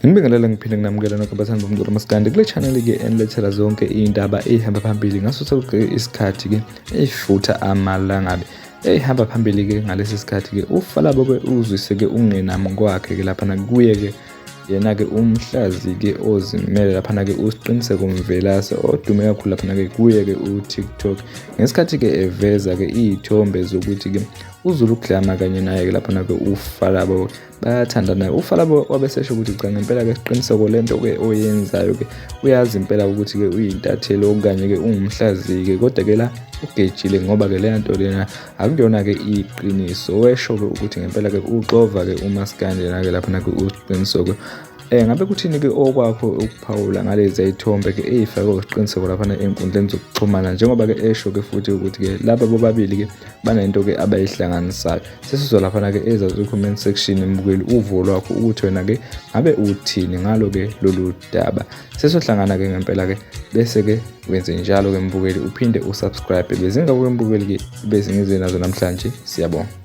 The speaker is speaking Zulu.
Ngibingelela ngiphinde nginamukela nonke abathandi bomculo maskandi kule channel-ke enilethela zonke iy'ndaba ey'hamba phambili ngaso sonke isikhathi-ke ey'futha amalangabi ey'hamba phambili-ke ngalesi sikhathi-ke uFalabo-ke uzwise-ke ukungenama kwakhe-ke laphana kuye-ke yena-ke umhlazi-ke ozimele laphana-ke uSiqiniseko Mvelase odume kakhulu laphana-ke kuye-ke uTikTok ngesikhathi-ke eveza-ke iy'thombe zokuthi-ke uZulu Glama kanye naye-ke laphana-ke uFalabo bayathandana. uFalabo wabesesho ukuthi cha ngempela-ke Siqiniseko lento-ke oyenzayo-ke uyazi impela ukuthi-ke uyintatheli okanye-ke ungumhlazi-ke kodwa-ke la ugejile ngoba-ke le nto lena akuyona-ke iqiniso. Wesho-ke ukuthi ngempela-ke uxova-ke umaskandi yena-ke laphana-ke uSiqiniseko. Ngabe kuthini-ke okwakho ukuphawula ngalezi y'thombe-ke ey'fakwe uSiqiniseko laphana ey'nkundleni zokuxhumana njengoba-ke esho-ke futhi ukuthi-ke laba bobabili-ke banento-ke abayihlanganisayo. Sesizwa laphana-ke ezazi comment section mbukeli uvo lwakho ukuthi wena-ke ngabe uthini ngalo-ke lolu daba. Sesohlangana-ke ngempela-ke bese-ke wenze njalo-ke mbukeli uphinde usubscribe. Bezingakuwe mbukeli-ke bese ngize nazo namhlanje. Siyabonga.